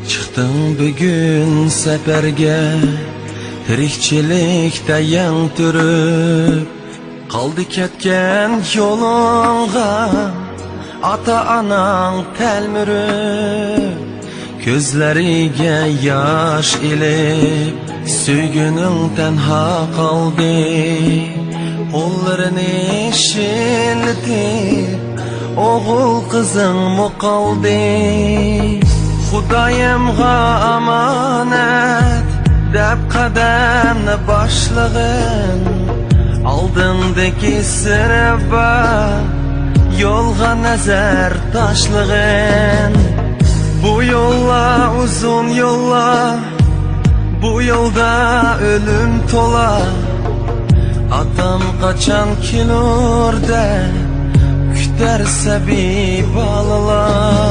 Çıktım bugün seferge, tirikçilikte yan türüp, kaldı ketken yolunga, ata-anan telmürüp, gözleriga yaş ilip, süygünün tenha kaldı, kollarını şiltip, oğul kızın mı kaldı? Xudayimga amanet deb qadamni boshlag'in, oldindagi sirba yo'lga nazar tashlag'in. Bu yo'llar uzun yo'llar, bu yo'lda o'lim to'la. Atam qachon kelur deb kutar sabiy bolalar.